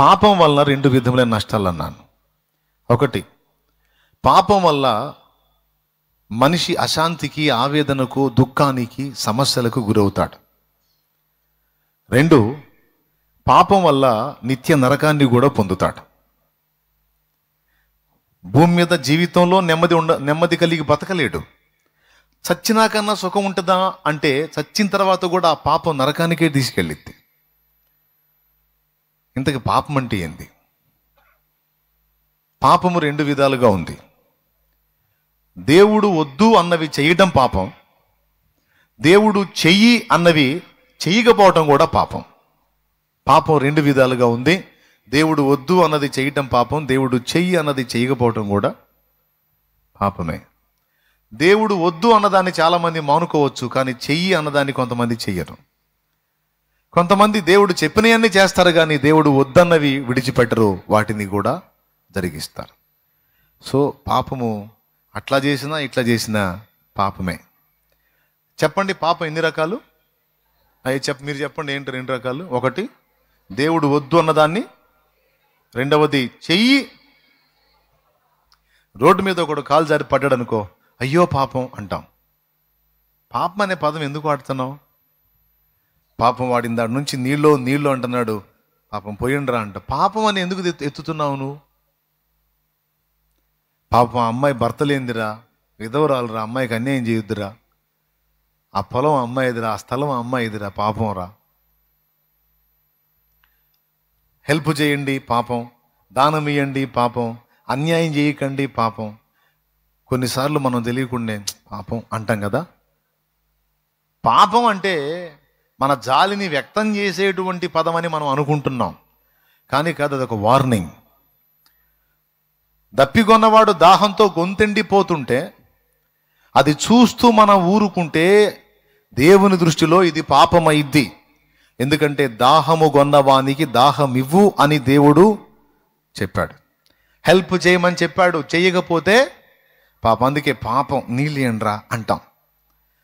పాపం వల్ల రెండు విధములైన నష్టాలు అన్నాను. ఒకటి, పాపం వల్ల మనిషి అశాంతికి, ఆవేదనకు, దుఃఖానికి, సమస్యలకు గురవుతాడు. రెండు, పాపం వల్ల నిత్య నరకాన్ని కూడా పొందుతాడు. భూమి మీద జీవితంలో నెమ్మది కలిగి బతకలేడు. చచ్చినాకన్నా సుఖం ఉంటుందా అంటే చచ్చిన తర్వాత కూడా ఆ పాపం నరకానికే తీసుకెళ్ళిద్ది. ఇంతకు పాపం అంటే ఏంది? పాపము రెండు విధాలుగా ఉంది. దేవుడు వద్దు అన్నవి చేయడం పాపం, దేవుడు చెయ్యి అన్నవి చేయకపోవటం కూడా పాపం. పాపం రెండు విధాలుగా ఉంది. దేవుడు వద్దు అన్నది చేయటం పాపం, దేవుడు చెయ్యి అన్నది చేయకపోవటం కూడా పాపమే. దేవుడు వద్దు అన్నదాన్ని చాలామంది మానుకోవచ్చు, కానీ చెయ్యి అన్నదాన్ని కొంతమంది చెయ్యరు. కొంతమంది దేవుడు చెప్పినవన్నీ చేస్తారు, కానీ దేవుడు వద్దన్నవి విడిచిపెట్టరు, వాటిని కూడా జరిగిస్తారు. సో పాపము అట్లా చేసినా ఇట్లా చేసినా పాపమే. చెప్పండి, పాపం ఎన్ని రకాలు? మీరు చెప్పండి, ఏంటి రెండు రకాలు? ఒకటి, దేవుడు వద్దు అన్నదాన్ని. రెండవది, చెయ్యి. రోడ్డు మీద ఒకడు కాలు జారి పడ్డాడు అనుకో, అయ్యో పాపం అంటాం. పాపం అనే పదం ఎందుకు వాడుతున్నావు? పాపం వాడిన దాడి నుంచి నీళ్ళు అంటున్నాడు, పాపం పోయిండ్రా అంట. పాపం అని ఎందుకు ఎత్తుతున్నావు నువ్వు? పాపం అమ్మాయి భర్త లేనిదిరా, విధవరాలురా, అమ్మాయికి అన్యాయం చేయొద్దురా, ఆ పొలం అమ్మాయిదిరా, ఆ స్థలం అమ్మాయిదిరా, పాపం రా. హెల్ప్ చేయండి పాపం, దానం ఇవ్వండి పాపం, అన్యాయం చేయకండి పాపం. కొన్నిసార్లు మనం తెలియకుండా పాపం అంటాం కదా. పాపం అంటే మన జాలిని వ్యక్తం చేసేటువంటి పదం అని మనం అనుకుంటున్నాం, కానీ కాదు, అదొక వార్నింగ్. దప్పికొన్నవాడు దాహంతో గొంతెండిపోతుంటే అది చూస్తూ మనం ఊరుకుంటే దేవుని దృష్టిలో ఇది పాపమైద్ది. ఎందుకంటే దాహము గొన్నవానికి దాహం ఇవ్వు అని దేవుడు చెప్పాడు. హెల్ప్ చేయమని చెప్పాడు, చేయకపోతే పాపం. అందుకే పాపం నీళ్ళేండ్రా అంటాం.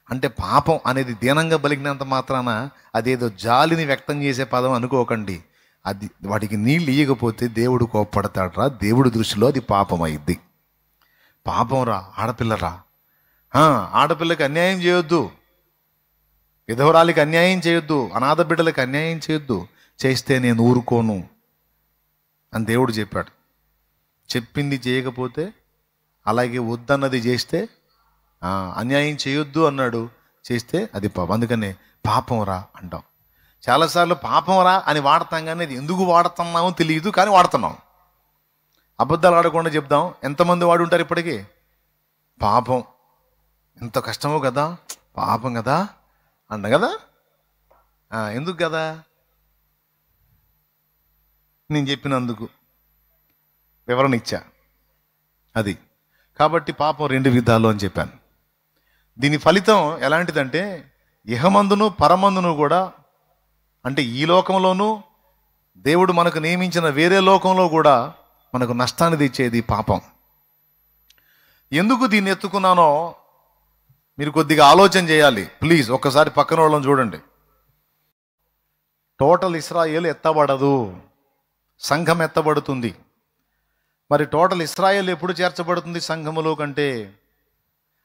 అంటే పాపం అనేది దీనంగా బలిగినంత మాత్రాన అదేదో జాలిని వ్యక్తం చేసే పదం అనుకోకండి. అది వాటికి నీళ్ళు ఇయ్యకపోతే దేవుడు కోప్పడతాడు రా. దేవుడి దృష్టిలో అది పాపం అయింది. పాపం రా, ఆడపిల్లరా. ఆడపిల్లకి అన్యాయం చేయొద్దు, విధవరాలికి అన్యాయం చేయొద్దు, అనాథ బిడ్డలకు అన్యాయం చేయొద్దు. చేస్తే నేను ఊరుకోను అని దేవుడు చెప్పాడు. చెప్పింది చేయకపోతే, అలాగే వద్దన్నది చేస్తే, అన్యాయం చేయొద్దు అన్నాడు, చేస్తే అది పాపం. అందుకనే పాపం రా అంటాం. చాలాసార్లు పాపం రా అని వాడతాం, కానీ అది ఎందుకు వాడుతున్నామో తెలియదు, కానీ వాడుతున్నాం. అబద్ధాలు ఆడకుండా చెప్దాం. ఎంతమంది వాడు ఉంటారు ఇప్పటికీ? పాపం ఎంత కష్టమో కదా, పాపం కదా అంట కదా. ఎందుకు కదా? నేను చెప్పినందుకు వివరణ ఇచ్చా అది. కాబట్టి పాపం రెండు విధాలు అని చెప్పాను. దీని ఫలితం ఎలాంటిదంటే ఇహమందును పరమందును కూడా, అంటే ఈ లోకంలోనూ దేవుడు మనకు నియమించిన వేరే లోకంలో కూడా మనకు నష్టాన్ని తెచ్చేది పాపం. ఎందుకు దీన్ని ఎత్తుకున్నానో మీరు కొద్దిగా ఆలోచన చేయాలి. ప్లీజ్ ఒక్కసారి పక్కన వాళ్ళని చూడండి. టోటల్ ఇస్రాయేల్ ఎత్తబడదు, సంఘం ఎత్తబడుతుంది. మరి టోటల్ ఇస్రాయేల్ ఎప్పుడు చేర్చబడుతుంది సంఘములో కంటే?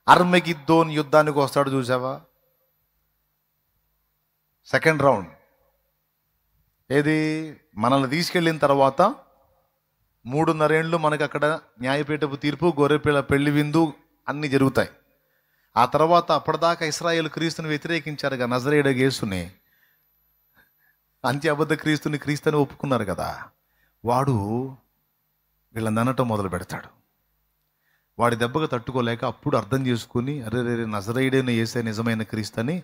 అర్మగిద్దోన్ యుద్ధానికి వస్తాడు చూసావా, సెకండ్ రౌండ్. ఏది? మనల్ని తీసుకెళ్ళిన తర్వాత 3.5 ఏళ్ళు మనకు అక్కడ న్యాయపీఠపు తీర్పు, గొర్రెపిల్ల పెళ్లి విందు అన్నీ జరుగుతాయి. ఆ తర్వాత అప్పటిదాకా ఇశ్రాయేలు క్రీస్తుని వ్యతిరేకించారుగా, నజరేయుడు యేసుని, అంత్య అబద్ధ క్రీస్తుని క్రీస్తుని ఒప్పుకున్నారు కదా. వాడు వీళ్ళని అనటం మొదలు పెడతాడు. వాడి దెబ్బకు తట్టుకోలేక అప్పుడు అర్థం చేసుకుని, అరే నజరేయుడైన యేసే నిజమైన క్రీస్తుని,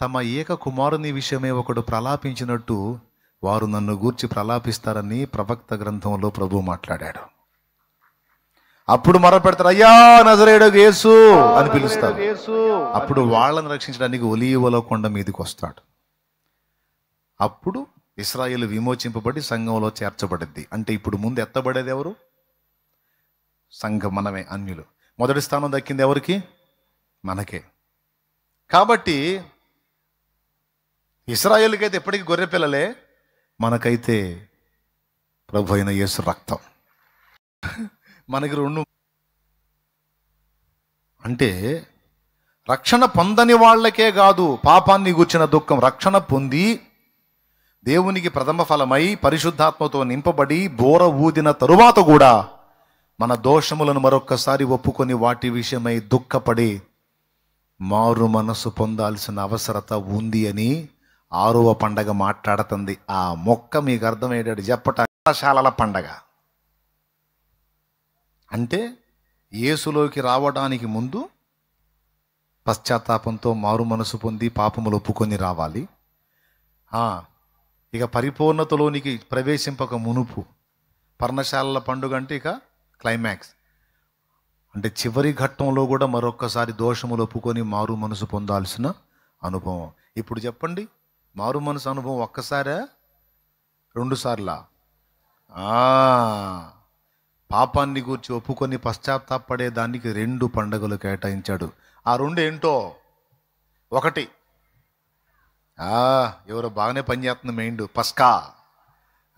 తమ ఏక కుమారుని విషయమే ఒకడు ప్రలాపించినట్టు వారు నన్ను గూర్చి ప్రలాపిస్తారని ప్రవక్త గ్రంథంలో ప్రభు మాట్లాడాడు. అప్పుడు మొరపెడతారు, అయ్యా నజరేయుడు యేసు అని పిలుస్తారు. అప్పుడు వాళ్ళని రక్షించడానికి ఒలీవల కొండ మీదకి వస్తాడు. అప్పుడు ఇశ్రాయేలు విమోచింపబడి సంఘంలో చేర్చబడింది. అంటే ఇప్పుడు ముందు ఎత్తబడేది ఎవరు? సంఘం, మనమే, అన్యులు. మొదటి స్థానం దక్కింది ఎవరికి? మనకే. కాబట్టి ఇశ్రాయేలుకైతే ఎప్పటికీ గొర్రె పిల్లలే, మనకైతే ప్రభు అయిన యేసు రక్తం. మనకి రెండు అంటే రక్షణ పొందని వాళ్ళకే కాదు పాపాన్ని గూర్చిన దుఃఖం, రక్షణ పొంది దేవునికి ప్రథమ ఫలమై పరిశుద్ధాత్మతో నింపబడి బోర ఊదిన తరువాత కూడా మన దోషములను మరొక్కసారి ఒప్పుకొని వాటి విషయమై దుఃఖపడి మారు మనసు పొందాల్సిన అవసరత ఉంది అని 6వ పండగ మాట్లాడుతుంది. ఆ మొక్క మీకు అర్థమయ్యేటట్టు చెప్పటాల పండగ అంటే యేసులోకి రావడానికి ముందు పశ్చాత్తాపంతో మారు మనసు పొంది పాపములు ఒప్పుకొని రావాలి. ఇక పరిపూర్ణతలోనికి ప్రవేశింపక మునుపు పర్ణశాలల పండుగ అంటే ఇక క్లైమాక్స్ అంటే చివరి ఘట్టంలో కూడా మరొక్కసారి దోషములు ఒప్పుకొని మారు మనసు పొందాల్సిన అనుభవం. ఇప్పుడు చెప్పండి, మారు మనసు అనుభవం ఒక్కసారా 2 సార్లా? పాపాన్ని గూర్చి ఒప్పుకొని పశ్చాత్తాపడే దానికి 2 పండుగలు కేటాయించాడు. ఆ 2 ఏంటో? ఒకటి ఎవరో బాగానే పనిచేస్తుంది మైండ్, పస్కా,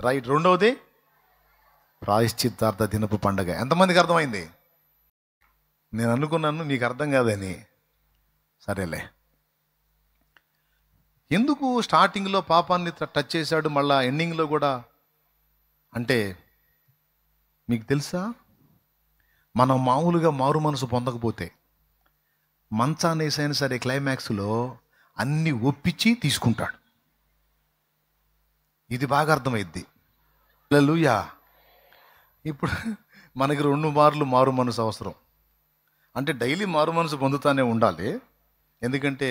రైట్. రెండవది ప్రాయశ్చిత్తార్థ దినపు పండగ. ఎంతమందికి అర్థమైంది? నేను అనుకున్నాను మీకు అర్థం కాదని. సరేలే, ఎందుకు స్టార్టింగ్లో పాపాన్ని టచ్ చేశాడు మళ్ళా ఎండింగ్లో కూడా? అంటే మీకు తెలుసా, మనం మామూలుగా మారు మనసు పొందకపోతే మంచానేసైనా సరే క్లైమాక్స్లో అన్ని ఒప్పించి తీసుకుంటాడు. ఇది బాగా అర్థమైద్ది. హల్లెలూయా. ఇప్పుడు మనకి 2 మార్లు మారు మనసు అవసరం. అంటే డైలీ మారు మనసు పొందుతానే ఉండాలి. ఎందుకంటే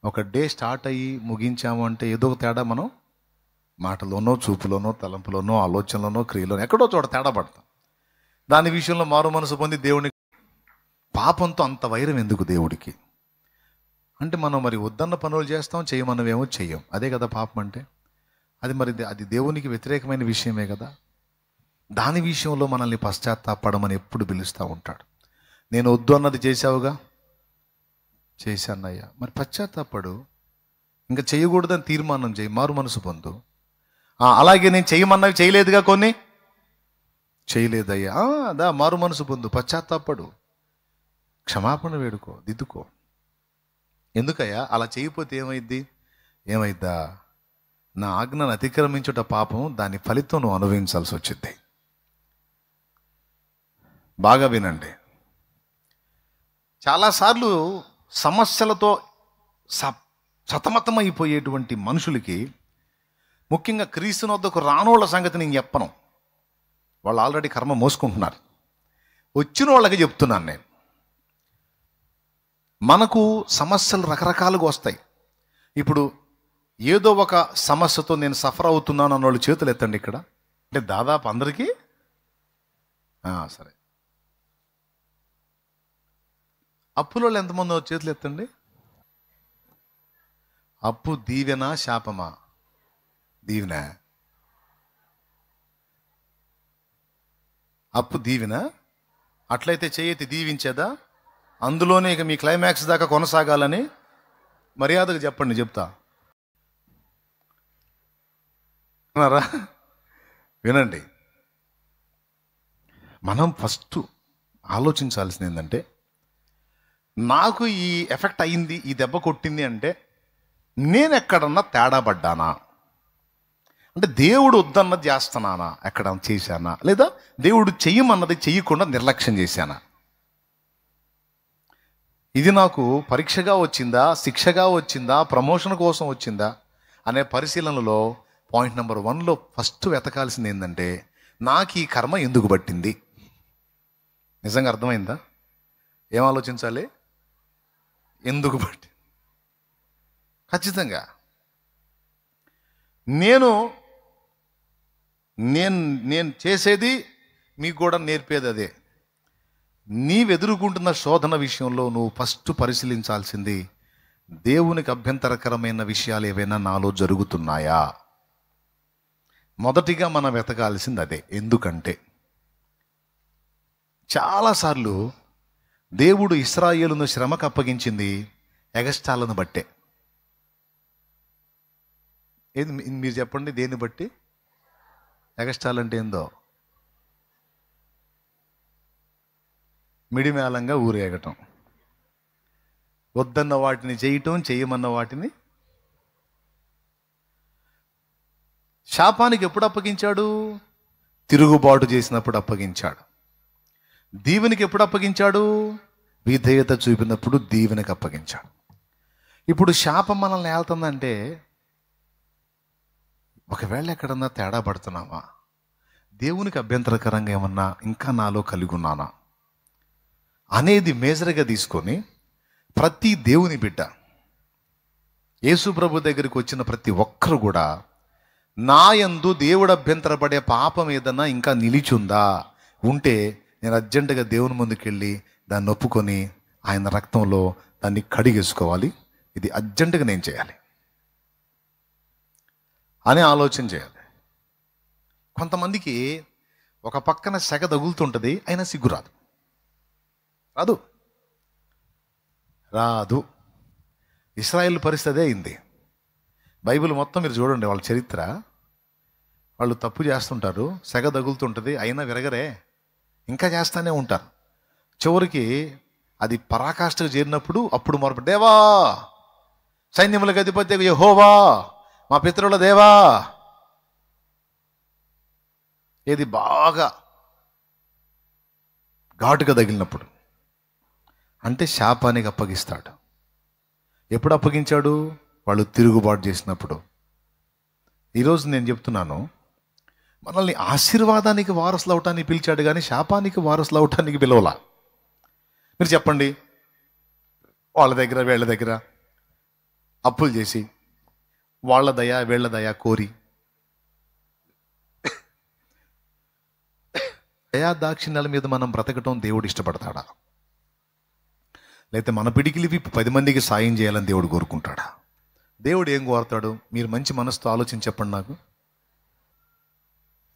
ఒక డే స్టార్ట్ అయ్యి ముగించాము అంటే ఏదో ఒక తేడా మనం మాటలోనో, చూపులోనో, తలంపులోనో, ఆలోచనలోనో, క్రియలోనో ఎక్కడో చోట తేడా పడతాం. దాని విషయంలో మారు మనసు పొంది దేవుని పాపంతో అంత వైరం ఎందుకు దేవుడికి? అంటే మనం మరి వద్దన్న పనులు చేస్తాం, చేయమన్నవేమో చెయ్యం. అదే కదా పాపం అంటే. అది దేవునికి వ్యతిరేకమైన విషయమే కదా. దాని విషయంలో మనల్ని పశ్చాత్తాపడమని ఎప్పుడు పిలుస్తూ ఉంటాడు. నేను వద్దు అన్నది చేశావుగా, చేశానయ్యా, మరి పశ్చాత్తాపడు. ఇంకా చేయకూడదని తీర్మానం చేయి, మారు మనసు పొందు. అలాగే నేను చేయమన్నవి చేయలేదుగా, కొన్ని చేయలేదయ్యా, అదా మారు మనసు పొందు, పశ్చాత్తాపడు, క్షమాపణ వేడుకో, దిద్దుకో. ఎందుకయ్యా అలా చేయకపోతే ఏమైద్దా? నా ఆజ్ఞను అతిక్రమించుట పాపం, దాని ఫలితం నువ్వు అనుభవించాల్సి వచ్చింది. బాగా వినండి. చాలాసార్లు సమస్యలతో సతమతమైపోయేటువంటి మనుషులకి, ముఖ్యంగా క్రీస్తుని వద్దకు రానోళ్ళ సంగతి నేను చెప్పను, వాళ్ళు ఆల్రెడీ కర్మ మోసుకుంటున్నారు. వచ్చిన వాళ్ళకి చెప్తున్నాను నేను. మనకు సమస్యలు రకరకాలుగా వస్తాయి. ఇప్పుడు ఏదో ఒక సమస్యతో నేను సఫర్ అవుతున్నాను అన్నోళ్ళు చేతులు ఎత్తండి ఇక్కడ. అంటే దాదాపు అందరికీ. సరే, అప్పులో ఎంతమంది చేతులు ఎత్తండి. అప్పు దీవెనా శాపమా? దీవెన. అప్పు దీవెన. అట్లయితే చేయతి దీవించేదా? అందులోనే ఇక మీ క్లైమాక్స్ దాకా కొనసాగాలని మర్యాదగా చెప్పండి, చెప్తా. వినండి, మనం ఫస్ట్ ఆలోచించాల్సింది ఏంటంటే, నాకు ఈ ఎఫెక్ట్ అయింది, ఈ దెబ్బ కొట్టింది అంటే నేను ఎక్కడన్నా తేడా పడ్డానా? అంటే దేవుడు వద్దన్నది చేస్తున్నానా, ఎక్కడన్నా చేశానా? లేదా దేవుడు చెయ్యమన్నది చెయ్యకుండా నిర్లక్ష్యం చేశానా? ఇది నాకు పరీక్షగా వచ్చిందా, శిక్షగా వచ్చిందా, ప్రమోషన్ కోసం వచ్చిందా అనే పరిశీలనలో పాయింట్ నెంబర్ 1లో ఫస్ట్ వెతకాల్సింది ఏంటంటే, నాకు ఈ కర్మ ఎందుకు పట్టింది? నిజంగా అర్థమైందా? ఏం ఆలోచించాలి? ఎందుకు పట్టింది? ఖచ్చితంగా నేను చేసేది మీకు కూడా నేర్పేది అదే. నీవెదురుకుంటున్న శోధన విషయంలో నువ్వు ఫస్ట్ పరిశీలించాల్సింది, దేవునికి అభ్యంతరకరమైన విషయాలు ఏవైనా నాలో జరుగుతున్నాయా? మొదటిగా మనం వెతకాల్సింది అదే. ఎందుకంటే చాలాసార్లు దేవుడు ఇశ్రాయేలును శ్రమకు అప్పగించింది ఎగస్టాలను బట్టే. ఏది మీరు చెప్పండి, దేన్ని బట్టి? ఎగస్ట్రాల్ అంటే ఏందో, మిడిమేళంగా ఊరేగటం, వద్దన్న వాటిని చేయటం, చేయమన్న వాటిని. శాపానికి ఎప్పుడు అప్పగించాడు? తిరుగుబాటు చేసినప్పుడు అప్పగించాడు. దీవెనికి ఎప్పుడు అప్పగించాడు? విధేయత చూపినప్పుడు దీవెనికి అప్పగించాడు. ఇప్పుడు శాపం మనల్ని ఏళ్తుందంటే, ఒకవేళ ఎక్కడన్నా తేడా పడుతున్నామా, దేవునికి అభ్యంతరకరంగా ఏమన్నా ఇంకా నాలో కలిగి ఉన్నానా అనేది మేజర్గా తీసుకొని ప్రతి దేవుని బిడ్డ, యేసు ప్రభు దగ్గరికి వచ్చిన ప్రతి ఒక్కరు కూడా, నా యందు దేవుడు అభ్యంతరపడే పాపం ఏదన్నా ఇంకా నిలిచుందా, ఉంటే నేను అర్జెంటుగా దేవుని ముందుకెళ్ళి దాన్ని ఒప్పుకొని ఆయన రక్తంలో దాన్ని కడిగేసుకోవాలి, ఇది అర్జెంటుగా నేను చేయాలి అని ఆలోచన చేయాలి. కొంతమందికి ఒక పక్కన సెగ తగులుతుంటుంది, అయినా సిగ్గు రాదు. రాదు రాదు ఇశ్రాయేల్ పరిస్థితి అదే అయింది. బైబిల్ మొత్తం మీరు చూడండి, వాళ్ళ చరిత్ర. వాళ్ళు తప్పు చేస్తుంటారు, సెగ తగులుతుంటుంది, అయినా విరగరే, ఇంకా చేస్తూనే ఉంటారు. చివరికి అది పరాకాష్ఠకు చేరినప్పుడు అప్పుడు మొరప, దేవా సైన్యములకు అధిపతి యెహోవా, మా పితరుల దేవా. ఏది బాగా ఘాటుగా తగిలినప్పుడు, అంటే శాపానికి అప్పగిస్తాడు. ఎప్పుడు అప్పగించాడు? వాళ్ళు తిరుగుబాటు చేసినప్పుడు. ఈరోజు నేను చెప్తున్నాను, మనల్ని ఆశీర్వాదానికి వారసులు అవటానికి పిలిచాడు, కానీ శాపానికి వారసులు అవటానికి పిలవలా. మీరు చెప్పండి, వాళ్ళ దగ్గర వీళ్ళ దగ్గర అప్పులు చేసి వాళ్ళ దయ వీళ్ళ దయ కోరి దయా దాక్షిణ్యాల మీద మనం బ్రతకటం దేవుడు ఇష్టపడతాడా? లేకపోతే మన పిడికిలి విప్పి 10 మందికి సాయం చేయాలని దేవుడు కోరుకుంటాడా? దేవుడు ఏం కోరుతాడు? మీరు మంచి మనసుతో ఆలోచించి చెప్పండి నాకు.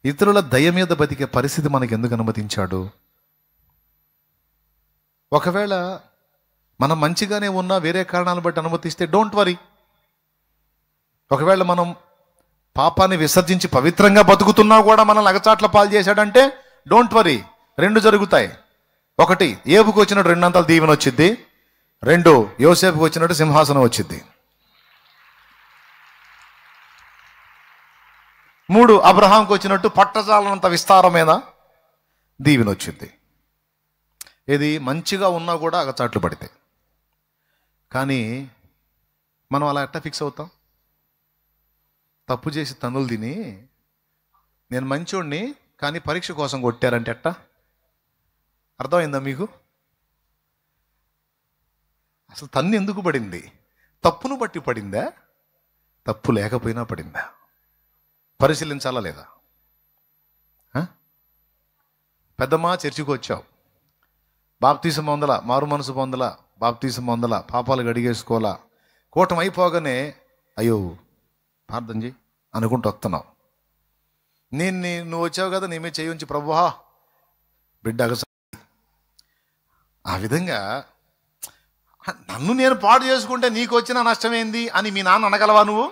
ఇతరుల దయ మీద బతికే పరిస్థితి మనకు ఎందుకు అనుమతించాడు? ఒకవేళ మనం మంచిగానే ఉన్నా వేరే కారణాలను బట్టి అనుమతిస్తే డోంట్ వరీ. ఒకవేళ మనం పాపాన్ని విసర్జించి పవిత్రంగా బతుకుతున్నా కూడా మనల్ని అగచాట్ల పాలు చేశాడంటే డోంట్ వరీ. 2 జరుగుతాయి. 1, ఏబుకు వచ్చినట్టు 2 అంతలు దీవెన వచ్చింది. 2, యోసేపుకు వచ్చినట్టు సింహాసనం వచ్చింది. 3, అబ్రహాంకు వచ్చినట్టు పట్టజాలనంత విస్తారమైన దీవెన వచ్చింది. ఇది మంచిగా ఉన్నా కూడా అగచాట్లు పడితే. కానీ మనం అలా ఎట్టా ఫిక్స్ అవుతాం? తప్పు చేసి తన్నులు తిని నేను మంచోడిని కానీ పరీక్ష కోసం కొట్టారంటే ఎట్టా? అర్థమైందా మీకు? అసలు తన్ను ఎందుకు పడింది? తప్పును బట్టి పడిందా? తప్పు లేకపోయినా పడిందా? పరిశీలించాలా లేదా? పెద్దమ్మా చర్చికి వచ్చావు, బాప్తీసం పొందలా, మారు మనసు పొందలా, బాప్తీసం పొందలా, పాపాలు గడిగేసుకోవాలా, కూటమి అయిపోగానే అయ్యో ప్రార్థన చేయి అనుకుంటూ వస్తున్నావు. నువ్వు వచ్చావు కదా, నీ మీద చేయి ఉంచి ప్రభువా బిడ్డ ఆ విధంగా నన్ను నేను పాడు చేసుకుంటే నీకు వచ్చిన నష్టమేంది అని మీ నాన్న అనగలవా నువ్వు?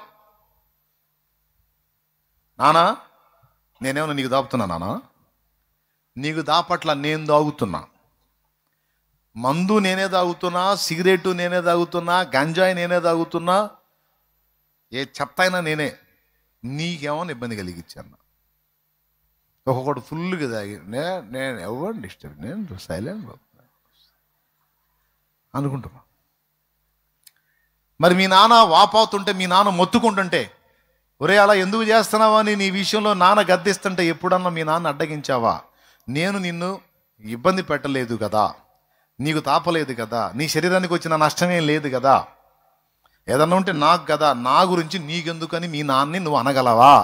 నానా నేనేమన్నా నీకు దాపుతున్నా? నానా నీకు దాపట్ల నేను దాగుతున్నా. మందు నేనే తాగుతున్నా, సిగరెట్ నేనే తాగుతున్నా, గంజాయి నేనే తాగుతున్నా, ఏ చెత్త అయినా నేనే. నీకేమన్నా ఇబ్బంది కలిగించాను? ఒక్కొక్కటి ఫుల్గా తాగి నేను ఎవరు డిస్టర్బ్, నేను సైలెంట్ అనుకుంటున్నా. మరి మీ నాన్న వాపోతుంటే, మీ నాన్న మొత్తుకుంటుంటే, ఒరే అలా ఎందుకు చేస్తున్నావా అని నీ విషయంలో నాన్న గద్దిస్తుంటే ఎప్పుడన్నా మీ నాన్న అడ్డగించావా? నేను నిన్ను ఇబ్బంది పెట్టలేదు కదా, నీకు తాపలేదు కదా, నీ శరీరానికి వచ్చిన నష్టమేం లేదు కదా, ఏదన్నా ఉంటే నాకు కదా, నా గురించి నీకెందుకని మీ నాన్నని నువ్వు అనగలవా?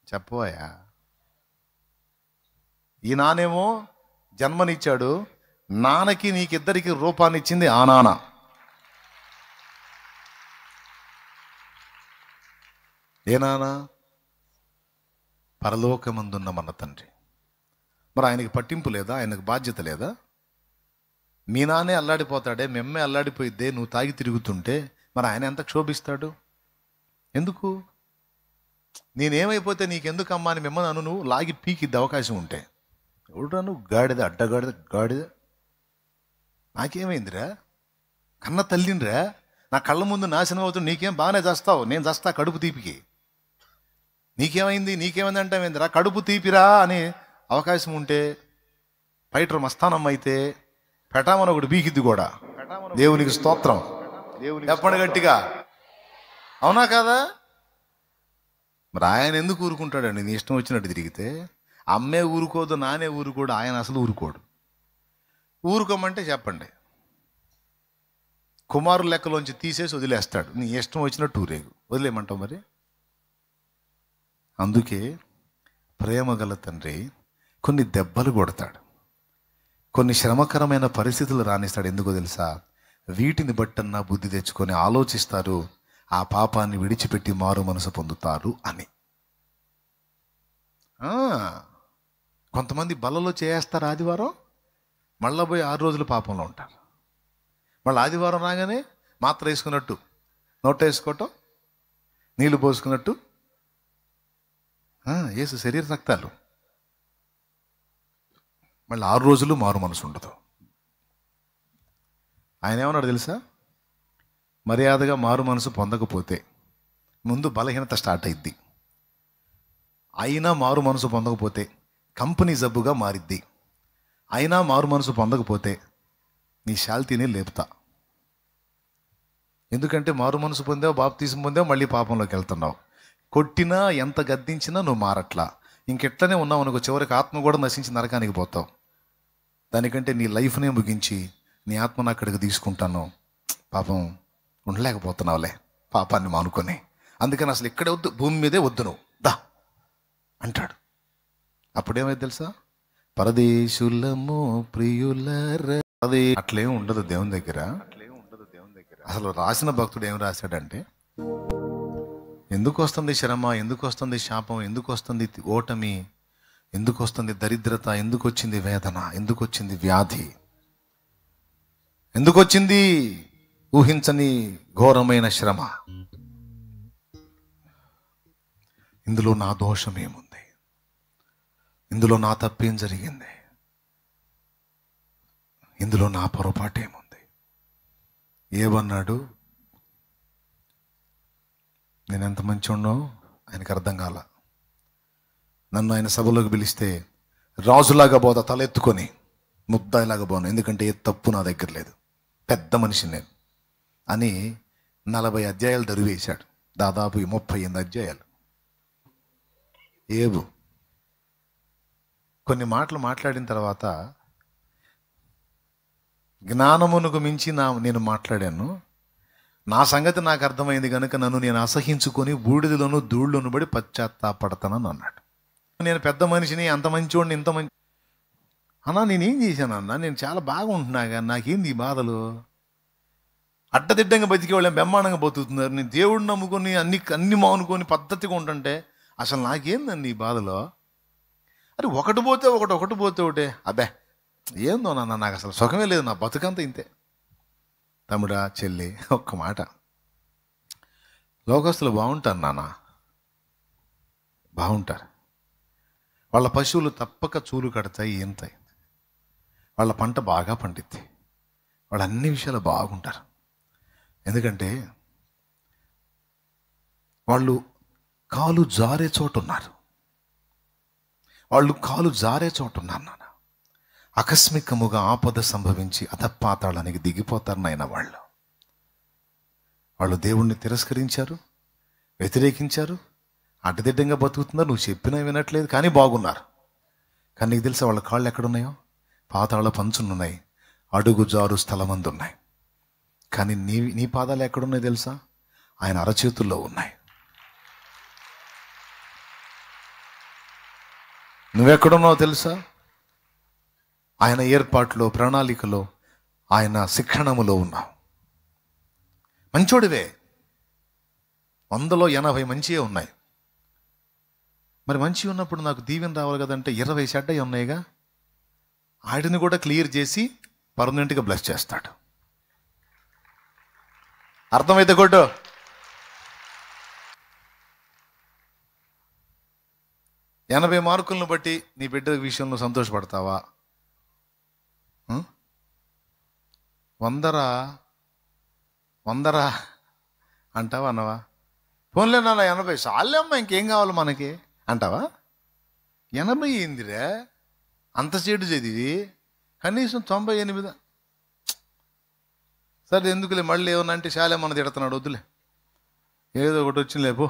చెప్పబోయా. ఈ నానేమో జన్మనిచ్చాడు, నాన్నకి నీకిద్దరికి రూపాన్ని ఇచ్చింది ఆ నాన్న. ఏ నాన్న? పరలోకమందున్న మన తండ్రి. మరి ఆయనకి పట్టింపు లేదా? ఆయనకు బాధ్యత లేదా? మీ నాన్నే అల్లాడిపోతాడే, మెమ్మే అల్లాడిపోయిద్దే నువ్వు తాగి తిరుగుతుంటే, మరి ఆయన ఎంత క్షోభిస్తాడు? ఎందుకు? నేనేమైపోతే నీకెందుకమ్మా అని మిమ్మల్ని అను, నువ్వు లాగి పీకిద్ది అవకాశం ఉంటే. ఎవడురా నువ్వు, గాడిద, అడ్డగాడిద, గాడిద. నాకేమైందిరా, కన్న తల్లినిరా, నా కళ్ళ ముందు నాశనం అవుతుంది, నీకేం బాగానే చేస్తావు, నేను చేస్తా కడుపు తీపికి. నీకేమైంది అంటావేందిరా, కడుపు తీపిరా అని అవకాశం ఉంటే, ఫైటర్ మస్తానమ్మ అయితే పెటామని ఒకటి బీకిద్ది కూడా. దేవునికి స్తోత్రం, చెప్పండి గట్టిగా, అవునా కాదా? మరి ఆయన ఎందుకు ఊరుకుంటాడండి నీ ఇష్టం వచ్చినట్టు తిరిగితే? అమ్మే ఊరుకోదు, నానే ఊరుకోడు, ఆయన అసలు ఊరుకోడు. ఊరుకోమంటే చెప్పండి, కుమారు లెక్కలోంచి తీసేసి వదిలేస్తాడు. నీ ఇష్టం వచ్చినట్టు ఊరేగు, వదిలేయమంటావు మరి? అందుకే ప్రేమ గల తండ్రి కొన్ని దెబ్బలు కొడతాడు, కొన్ని శ్రమకరమైన పరిస్థితులు రాణిస్తాడు. ఎందుకో తెలుసా? వీటిని బట్టన్నా బుద్ధి తెచ్చుకొని ఆలోచిస్తారు, ఆ పాపాన్ని విడిచిపెట్టి మారు మనసు పొందుతారు అని. కొంతమంది బలలో చేస్తారు ఆదివారం, మళ్ళా పోయి 6 రోజులు పాపంలో ఉంటారు. మళ్ళీ ఆదివారం రాగానే మాత్ర వేసుకున్నట్టు నోట వేసుకోవటం, నీళ్లు పోసుకున్నట్టు యేసు శరీర రక్తాలు. మళ్ళీ 6 రోజులు మారు మనసు ఉండదు. ఆయన ఏమన్నాడు తెలుసా? మర్యాదగా మారు మనసు పొందకపోతే ముందు బలహీనత స్టార్ట్ అయింది, అయినా మారు మనసు పొందకపోతే కంపెనీ జబ్బుగా మారిద్ది, అయినా మారు మనసు పొందకపోతే నీ శాల్తీనే లేపుతా. ఎందుకంటే మారు మనసు పొందావు, బాప్తిసం పొందావు, మళ్ళీ పాపంలోకి వెళ్తున్నావు. కొట్టినా ఎంత గద్దించినా నువ్వు మారట్లా, ఇంకెట్లనే ఉన్నావు అనుకో, చివరికి ఆత్మ కూడా నశించి నరకానికి పోతావు. దానికంటే నీ లైఫ్నే ముగించి నీ ఆత్మను అక్కడికి తీసుకుంటాను, పాపం ఉండలేకపోతున్నావులే పాపాన్ని మానుకొని. అందుకని అసలు ఇక్కడే వద్దు, భూమి మీదే వద్దు, నువ్వు దా అంటాడు. అప్పుడేమైంది తెలుసా? పరదేశులము ప్రియులర. అదే అట్లేం ఉండదు దేవుని దగ్గర. అసలు రాసిన భక్తుడు ఏం రాశాడంటే, ఎందుకు వస్తుంది శ్రమ, ఎందుకు వస్తుంది శాపం, ఎందుకు వస్తుంది ఓటమి, ఎందుకు వస్తుంది దరిద్రత, ఎందుకు వచ్చింది వేదన, ఎందుకు వచ్చింది వ్యాధి, ఎందుకు వచ్చింది ఊహించని ఘోరమైన శ్రమ? ఇందులో నా దోషం ఏముంది, ఇందులో నా తప్పేం జరిగింది, ఇందులో నా పొరపాటు ఏముంది? ఏమన్నాడు? నేను ఎంత మంచోడ్నో ఆయనకు అర్థం కాల. నన్ను ఆయన సభలోకి పిలిస్తే రాజులాగా పోతా, తలెత్తుకొని ముద్దాయిలాగా పోను, ఎందుకంటే ఏ తప్పు నా దగ్గర లేదు, పెద్ద మనిషి నేను అని 40 అధ్యాయాలు దరివేశాడు. దాదాపు 38 అధ్యాయాలు. ఏబు కొన్ని మాటలు మాట్లాడిన తర్వాత, జ్ఞానమునకు మించి నేను మాట్లాడాను, నా సంగతి నాకు అర్థమైంది కనుక నన్ను నేను అసహించుకొని బూడిదలోను ధూళ్ళను బడి పశ్చాత్తాపడతానని అన్నాడు. నేను పెద్ద మనిషిని, అంత మంచివాడిని, ఇంత మంచి అన్నా, నేనేం చేశాను అన్నా, నేను చాలా బాగుంటున్నా కానీ నాకేంది ఈ బాధలు? అడ్డదిడ్డంగా బతికే వాళ్ళని బ్రహ్మాండంగా బతుకుతున్నారు, నేను దేవుడిని నమ్ముకొని అన్ని మానుకొని పద్ధతిగా ఉంటుంటే అసలు నాకేందండి ఈ బాధలో? అరే ఒకటి పోతే ఒకటే, అబ్బే ఏందో నాన్న, నాకు అసలు సుఖమే లేదు, నా బతుకంతా ఇంతే. తమ్ముడా, చెల్లి, ఒక్క మాట, లోకస్తులు బాగుంటారు నాన్న, బాగుంటారు. వాళ్ళ పశువులు తప్పక చూలు కడతాయి, ఏంతాయి, వాళ్ళ పంట బాగా పండిద్ది, వాళ్ళు అన్ని విషయాలు బాగుంటారు. ఎందుకంటే వాళ్ళు కాలు జారే చోటు ఉన్నారు, నాన్న. ఆకస్మికముగా ఆపద సంభవించి అధపాతాళానికి దిగిపోతారు నాయన. వాళ్ళు దేవుణ్ణి తిరస్కరించారు, వ్యతిరేకించారు, అడ్డదిడ్డంగా బతుకుతున్నారు, నువ్వు చెప్పినా వినట్లేదు, కానీ బాగున్నారు. కానీ నీకు తెలుసా వాళ్ళ కాళ్ళు ఎక్కడున్నాయో? పాతాళ పంచునున్నాయి, అడుగు జారు స్థలమందు ఉన్నాయి. కానీ నీ పాదాలు ఎక్కడున్నాయి తెలుసా? ఆయన అరచేతుల్లో ఉన్నాయి. నువ్వెక్కడున్నావు తెలుసా? ఆయన ఏర్పాట్లో, ప్రణాళికలో, ఆయన శిక్షణములో ఉన్నావు. మంచోడివే, 100లో 80 మంచివే ఉన్నాయి. మరి మంచి ఉన్నప్పుడు నాకు దీవెన రావాలి కదంటే 20 చెడ్డవి ఉన్నాయిగా. వాటిని కూడా క్లియర్ చేసి పర్మనెంట్గా బ్లెస్ చేస్తాడు. అర్థమైతే కొట్టు. 80 మార్కులను బట్టి నీ బిడ్డ విషయంలో సంతోషపడతావా? 100 అంటావా అన్నవా? ఫోన్లే నాన్న 80 చాలే అమ్మా, ఇంకేం కావాలి మనకి అంటావా? 80 ఏందిరా అంత చెడు చదివి? కనీసం 98. సరే ఎందుకులే, మళ్ళీ ఏమన్నా అంటే చాలే మన తిడుతున్నాడు, వద్దులే ఏదో ఒకటి వచ్చింది లేపో.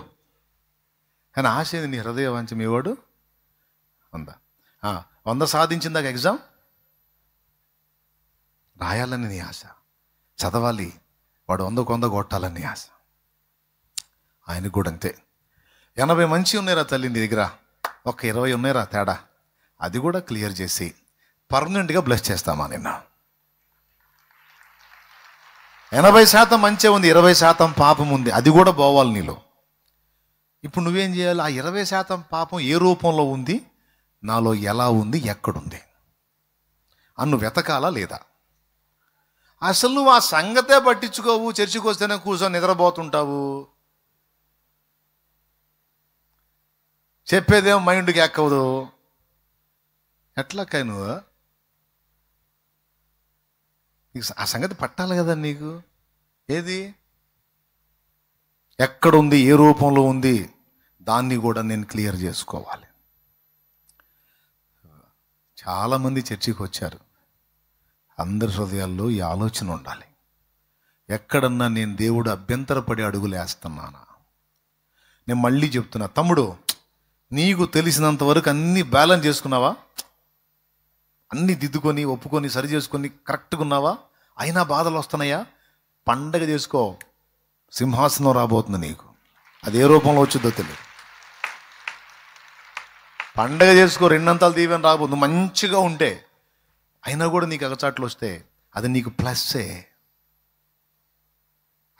కానీ ఆశ ఏంది నీ హృదయ వాంఛ మీ వాడు 100 సాధించిందాక ఎగ్జామ్ రాయాలని నీ ఆశ, చదవాలి, వాడు 100 కొట్టాలని ఆశ. ఆయనకు కూడా అంతే. 80 మంచి ఉన్నాయిరా తల్లి నీ దగ్గర, ఒక 20 ఉన్నాయిరా తేడా, అది కూడా క్లియర్ చేసి పర్మనెంట్గా బ్లెస్ చేస్తామా నిన్న. 80% మంచి ఉంది, 20% పాపం ఉంది, అది కూడా పోవాలి నీలో. ఇప్పుడు నువ్వేం చేయాలి? ఆ 20% పాపం ఏ రూపంలో ఉంది, నాలో ఎలా ఉంది, ఎక్కడుంది అన్ను వెతకాలా లేదా? అసలు నువ్వు ఆ సంగతే పట్టించుకోవు, చర్చికి వస్తేనే కూర్చొని నిద్రపోతుంటావు, చెప్పేదేమో మైండ్కి ఎక్కవదు. ఎట్లాకాయ నువ్వు ఆ సంగతి పట్టాలి కదా నీకు. ఏది ఎక్కడుంది, ఏ రూపంలో ఉంది, దాన్ని కూడా నేను క్లియర్ చేసుకోవాలి. చాలామంది చర్చికి వచ్చారు, అందరి హృదయాల్లో ఈ ఆలోచన ఉండాలి. ఎక్కడన్నా నేను దేవుడు అభ్యంతరపడి అడుగులేస్తున్నానా? నేను మళ్ళీ చెప్తున్నా, తమ్ముడు నీకు తెలిసినంత వరకు అన్నీ బ్యాలెన్స్ చేసుకున్నావా? అన్నీ దిద్దుకొని ఒప్పుకొని సరి చేసుకొని కరెక్ట్గా ఉన్నావా? అయినా బాధలు వస్తున్నాయా? పండగ చేసుకో, సింహాసనం రాబోతుంది నీకు. అది ఏ రూపంలో వచ్చిందో తెలియదు. పండగ చేసుకో, 2 దీవెన రాబోతుంది. నువ్వు మంచిగా ఉంటే అయినా కూడా నీకు అగచాట్లు వస్తే అది నీకు ప్లస్సే,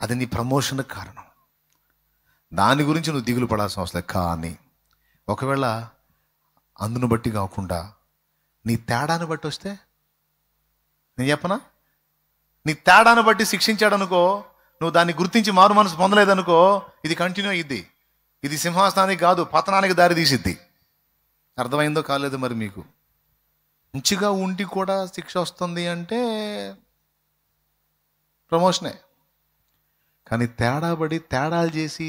అది నీ ప్రమోషన్కి కారణం. దాని గురించి నువ్వు దిగులు పడాల్సిన అవసరం. కానీ ఒకవేళ అందును బట్టి కాకుండా నీ తేడాను బట్టి వస్తే, నేను చెప్పనా, నీ తేడాను బట్టి శిక్షించాడనుకో, నువ్వు దాన్ని గుర్తించి మారు మనసు పొందలేదనుకో, ఇది కంటిన్యూ అయ్యిద్ది. ఇది సింహాసనానికి కాదు, పతనానికి దారి తీసిద్ది. అర్థమైందో కాలేదు మరి మీకు? మంచిగా ఉండి కూడా శిక్ష వస్తుంది అంటే ప్రమోషనే. కానీ తేడాలు చేసి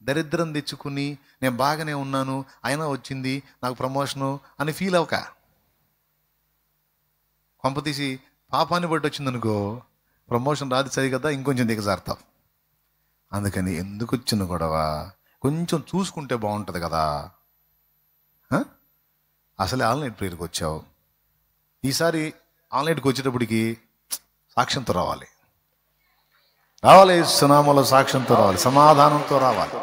దరిద్రం తెచ్చుకుని నేను బాగానే ఉన్నాను అయినా వచ్చింది నాకు ప్రమోషను అని ఫీల్ అవ్వక, కొంపతీసి పాపాన్ని బట్టి వచ్చిందనుకో ప్రమోషన్ రాదు సరి కదా, ఇంకొంచెం దిగజారుతావు. అందుకని ఎందుకు వచ్చిన గొడవ, కొంచెం చూసుకుంటే బాగుంటుంది కదా. అసలే ఆన్లైన్ ప్రేయర్కి వచ్చావు, ఈసారి ఆన్లైన్కి వచ్చేటప్పటికి సాక్ష్యంతో రావాలి. సునామలో సాక్ష్యంతో రావాలి, సమాధానంతో రావాలి.